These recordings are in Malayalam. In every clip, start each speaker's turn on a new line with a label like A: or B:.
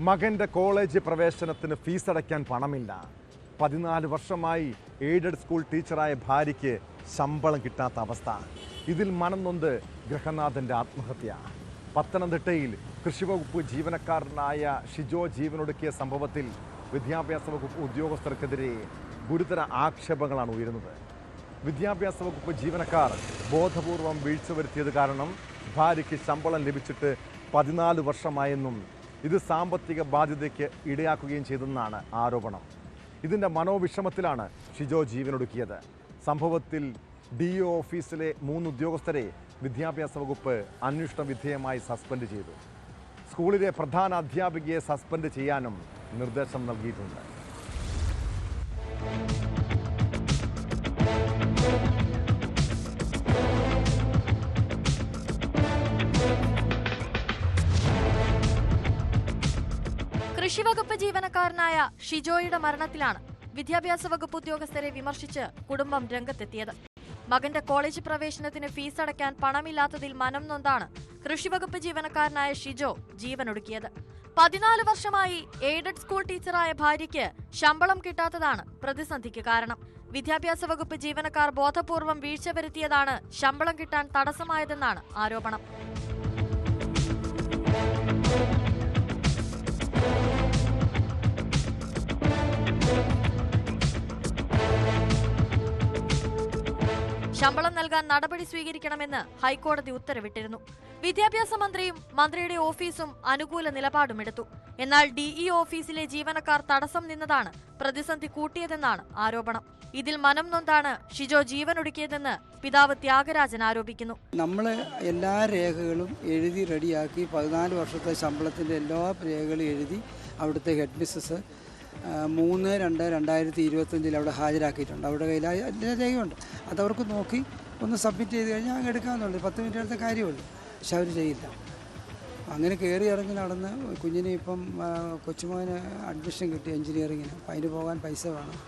A: മകൻ്റെ കോളേജ് പ്രവേശനത്തിന് ഫീസ് അടയ്ക്കാൻ പണമില്ല. 14 വർഷമായി എയ്ഡഡ് സ്കൂൾ ടീച്ചറായ ഭാര്യയ്ക്ക് ശമ്പളം കിട്ടാത്ത അവസ്ഥ. ഇതിൽ മനം നൊന്ത് ഗൃഹനാഥൻ്റെ ആത്മഹത്യ. പത്തനംതിട്ടയിൽ കൃഷിവകുപ്പ് ജീവനക്കാരനായ ഷിജോ ജീവനൊടുക്കിയ സംഭവത്തിൽ വിദ്യാഭ്യാസ വകുപ്പ് ഉദ്യോഗസ്ഥർക്കെതിരെ ഗുരുതര ആക്ഷേപങ്ങളാണ് ഉയരുന്നത്. വിദ്യാഭ്യാസ വകുപ്പ് ജീവനക്കാർ ബോധപൂർവം വീഴ്ച വരുത്തിയത് കാരണം ഭാര്യയ്ക്ക് ശമ്പളം ലഭിച്ചിട്ട് 14 വർഷമായെന്നും ഇത് സാമ്പത്തിക ബാധ്യതയ്ക്ക് ഇടയാക്കുകയും ചെയ്തെന്നാണ് ആരോപണം. ഇതിൻ്റെ മനോവിഷമത്തിലാണ് ഷിജോ ജീവനൊടുക്കിയത്. സംഭവത്തിൽ DO ഓഫീസിലെ 3 ഉദ്യോഗസ്ഥരെ വിദ്യാഭ്യാസ വകുപ്പ് അന്വേഷണ വിധേയമായി സസ്പെൻഡ് ചെയ്തു. സ്കൂളിലെ പ്രധാന അധ്യാപികയെ സസ്പെൻഡ് ചെയ്യാനും നിർദ്ദേശം നൽകിയിട്ടുണ്ട്.
B: കൃഷിവകുപ്പ് ജീവനക്കാരനായ ഷിജോയുടെ മരണത്തിലാണ് വിദ്യാഭ്യാസ വകുപ്പ് ഉദ്യോഗസ്ഥരെ വിമർശിച്ച് കുടുംബം രംഗത്തെത്തിയത്. മകന്റെ കോളേജ് പ്രവേശനത്തിന് ഫീസ് അടയ്ക്കാൻ പണമില്ലാത്തതിൽ മനം നൊന്താണ് കൃഷിവകുപ്പ് ജീവനക്കാരനായ ഷിജോ ജീവനൊടുക്കിയത്. 14 വർഷമായി എയ്ഡഡ് സ്കൂൾ ടീച്ചറായ ഭാര്യയ്ക്ക് ശമ്പളം കിട്ടാത്തതാണ് പ്രതിസന്ധിക്ക് കാരണം. വിദ്യാഭ്യാസ വകുപ്പ് ജീവനക്കാർ ബോധപൂർവം വീഴ്ച വരുത്തിയതാണ് ശമ്പളം കിട്ടാൻ തടസ്സമായതെന്നാണ് ആരോപണം. ശമ്പളം നൽകാൻ നടപടി സ്വീകരിക്കണമെന്ന് ഹൈക്കോടതി ഉത്തരവിട്ടിരുന്നു. വിദ്യാഭ്യാസ മന്ത്രിയും മന്ത്രിയുടെ ഓഫീസും അനുകൂല നിലപാടുമെടുത്തു. എന്നാൽ DE ഓഫീസിലെ ജീവനക്കാർ തടസ്സം നിന്നതാണ് പ്രതിസന്ധി കൂട്ടിയതെന്നാണ് ആരോപണം. ഇതിൽ മനം നൊന്താണ് ഷിജോ ജീവനൊടുക്കിയതെന്ന് പിതാവ് ത്യാഗരാജൻ ആരോപിക്കുന്നു.
C: നമ്മൾ എല്ലാ രേഖകളും എഴുതി റെഡിയാക്കി 14 വർഷത്തെ ശമ്പളത്തിൻ്റെ എല്ലാ രേഖകളും എഴുതി അവിടുത്തെ ഹെഡ് മിസ്സസ് 3/2/2025 അവിടെ ഹാജരാക്കിയിട്ടുണ്ട്. അവിടെ കയ്യിൽ എല്ലാ രേഖയുണ്ട്. അതവർക്ക് നോക്കി ഒന്ന് സബ്മിറ്റ് ചെയ്ത് കഴിഞ്ഞാൽ അങ്ങ് എടുക്കാമെന്നുള്ളൂ. 10 മിനിറ്റ് എടുത്ത കാര്യമുള്ളൂ. പക്ഷെ അവർ ചെയ്യില്ല. അങ്ങനെ കയറി ഇറങ്ങി നടന്ന് കുഞ്ഞിന് ഇപ്പം കൊച്ചുമകന് അഡ്മിഷൻ കിട്ടി എഞ്ചിനീയറിങ്ങിന്. അപ്പം അതിന് പോകാൻ പൈസ വേണം.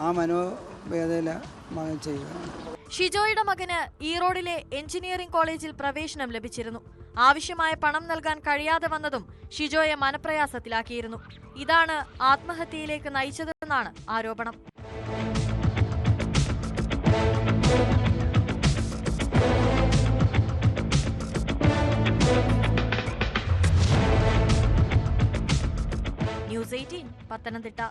C: ആ മനോവേദന മകൻ ചെയ്യുകയാണ്.
B: ഷിജോയുടെ മകന് ഈറോഡിലെ എഞ്ചിനീയറിംഗ് കോളേജിൽ പ്രവേശനം ലഭിച്ചിരുന്നു. ആവശ്യമായ പണം നൽകാൻ കഴിയാതെ വന്നതും ഷിജോയെ മനപ്രയാസത്തിലാക്കിയിരുന്നു. ഇതാണ് ആത്മഹത്യയിലേക്ക് നയിച്ചതെന്നാണ് ആരോപണം. ന്യൂസ് 18 പത്തനംതിട്ട.